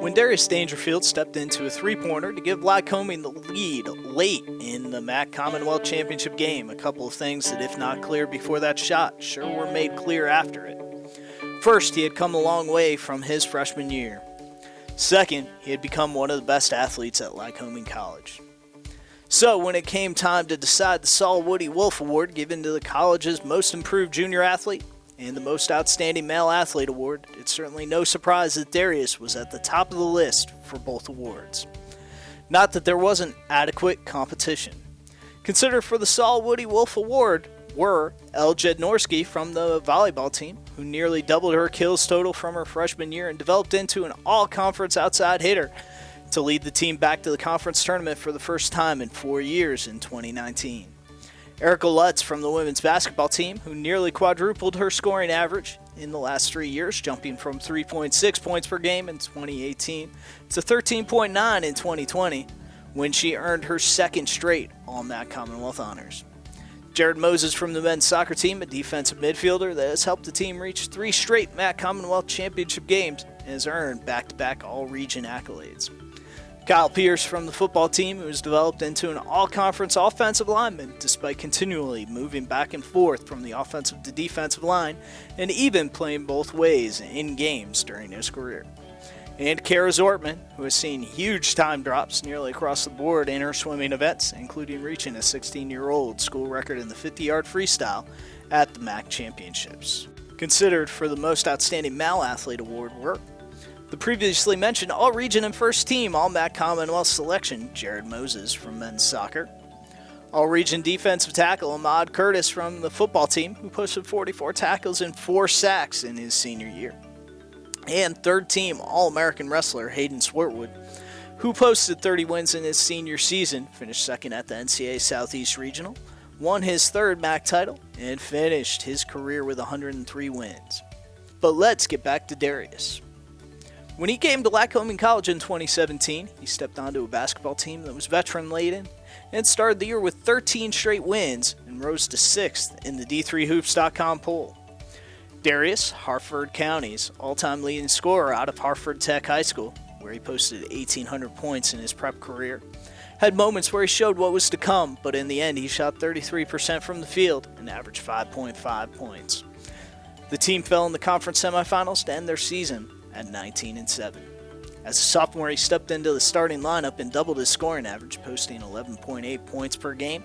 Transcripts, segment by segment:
When Darius Dangerfield stepped into a three-pointer to give Lycoming the lead late in the MAC Commonwealth Championship game, a couple of things that, if not clear before that shot, sure were made clear after it. First, he had come a long way from his freshman year. Second, he had become one of the best athletes at Lycoming College. So, when it came time to decide the Saul Woody Wolf Award given to the college's most improved junior athlete and the most outstanding male athlete award, it's certainly no surprise that Darius was at the top of the list for both awards. Not that there wasn't adequate competition. Considered for the Saul Woody Wolf Award were Elle Jednorski from the volleyball team, who nearly doubled her kills total from her freshman year and developed into an all-conference outside hitter to lead the team back to the conference tournament for the first time in 4 years in 2019. Erica Lutz from the women's basketball team, who nearly quadrupled her scoring average in the last 3 years, jumping from 3.6 points per game in 2018 to 13.9 in 2020, when she earned her second straight All-MAC Commonwealth honors. Jared Moses from the men's soccer team, a defensive midfielder that has helped the team reach 3 straight MAC Commonwealth Championship games and has earned back-to-back all-region accolades. Kyle Pierce from the football team, who has developed into an all-conference offensive lineman despite continually moving back and forth from the offensive to defensive line and even playing both ways in games during his career. And Kara Zortman, who has seen huge time drops nearly across the board in her swimming events, including reaching a 16-year-old school record in the 50-yard freestyle at the MAC Championships. Considered for the most outstanding male athlete award were the previously mentioned all-region and first-team All-MAC Commonwealth selection, Jared Moses from men's soccer, all-region defensive tackle Ahmad Curtis from the football team, who posted 44 tackles and 4 sacks in his senior year, and third-team All-American wrestler Hayden Swartwood, who posted 30 wins in his senior season, finished second at the NCAA Southeast Regional, won his third MAC title, and finished his career with 103 wins. But let's get back to Darius. When he came to Lycoming College in 2017, he stepped onto a basketball team that was veteran-laden and started the year with 13 straight wins and rose to 6th in the D3Hoops.com poll. Darius, Harford County's all-time leading scorer out of Harford Tech High School, where he posted 1,800 points in his prep career, had moments where he showed what was to come, but in the end he shot 33% from the field and averaged 5.5 points. The team fell in the conference semifinals to end their season at 19-7. As a sophomore, he stepped into the starting lineup and doubled his scoring average, posting 11.8 points per game,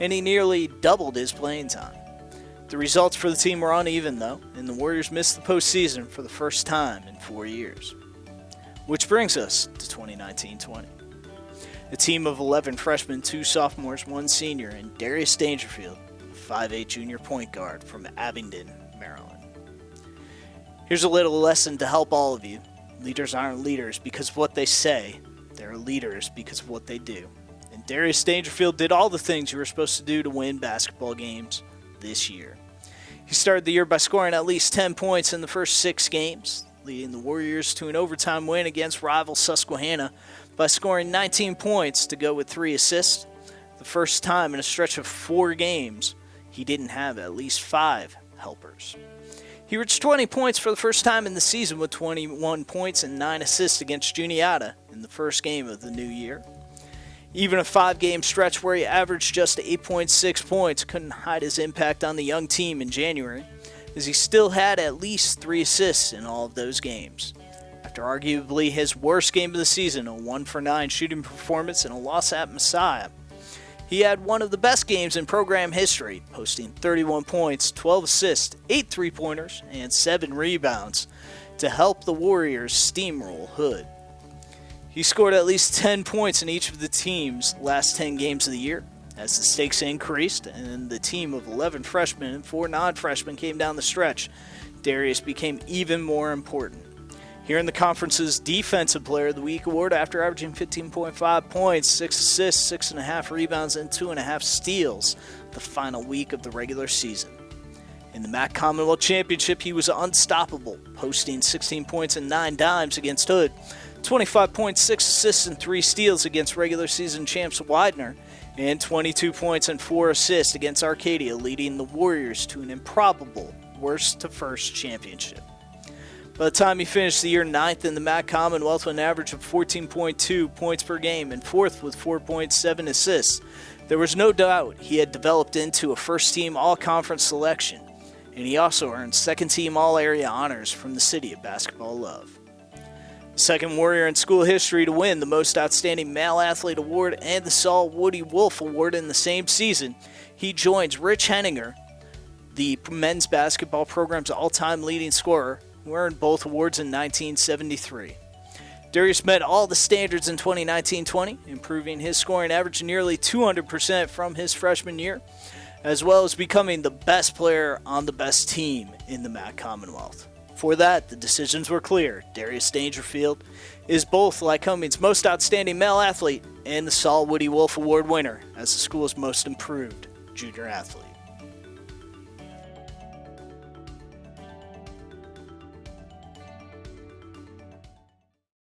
and he nearly doubled his playing time. The results for the team were uneven, though, and the Warriors missed the postseason for the first time in 4 years. Which brings us to 2019-20. A team of 11 freshmen, 2 sophomores, 1 senior, and Darius Dangerfield, a 5'8" junior point guard from Abingdon, Maryland. Here's a little lesson to help all of you. Leaders aren't leaders because of what they say. They're leaders because of what they do. And Darius Dangerfield did all the things you were supposed to do to win basketball games this year. He started the year by scoring at least 10 points in the first 6 games, leading the Warriors to an overtime win against rival Susquehanna by scoring 19 points to go with 3 assists. The first time in a stretch of 4 games he didn't have at least 5 helpers. He reached 20 points for the first time in the season with 21 points and 9 assists against Juniata in the first game of the new year. Even a 5-game stretch where he averaged just 8.6 points couldn't hide his impact on the young team in January, as he still had at least 3 assists in all of those games. After arguably his worst game of the season, a 1-for-9 shooting performance and a loss at Messiah, he had one of the best games in program history, posting 31 points, 12 assists, 8 3-pointers, and 7 rebounds to help the Warriors steamroll Hood. He scored at least 10 points in each of the team's last 10 games of the year, as the stakes increased and the team of 11 freshmen and 4 non-freshmen came down the stretch. Darius became even more important. Here in the conference's Defensive Player of the Week award, after averaging 15.5 points, 6 assists, 6.5 rebounds, and 2.5 steals the final week of the regular season. In the MAC Commonwealth Championship, he was unstoppable, posting 16 points and 9 dimes against Hood 25.6 assists and 3 steals against regular season champs Widener, and 22 points and 4 assists against Arcadia, leading the Warriors to an improbable worst-to-first championship. By the time he finished the year 9th in the MAC Commonwealth with an average of 14.2 points per game and 4th with 4.7 assists, there was no doubt he had developed into a first-team all-conference selection, and he also earned second-team all-area honors from the City of Basketball Love. The second Warrior in school history to win the Most Outstanding Male Athlete Award and the Saul Woody Wolf Award in the same season, he joins Rich Henninger, the men's basketball program's all-time leading scorer, who earned both awards in 1973. Darius met all the standards in 2019-20, improving his scoring average nearly 200% from his freshman year, as well as becoming the best player on the best team in the MAC Commonwealth. For that, the decisions were clear. Darius Dangerfield is both Lycoming's Most Outstanding Male Athlete and the Saul Woody Wolf Award winner as the school's most improved junior athlete.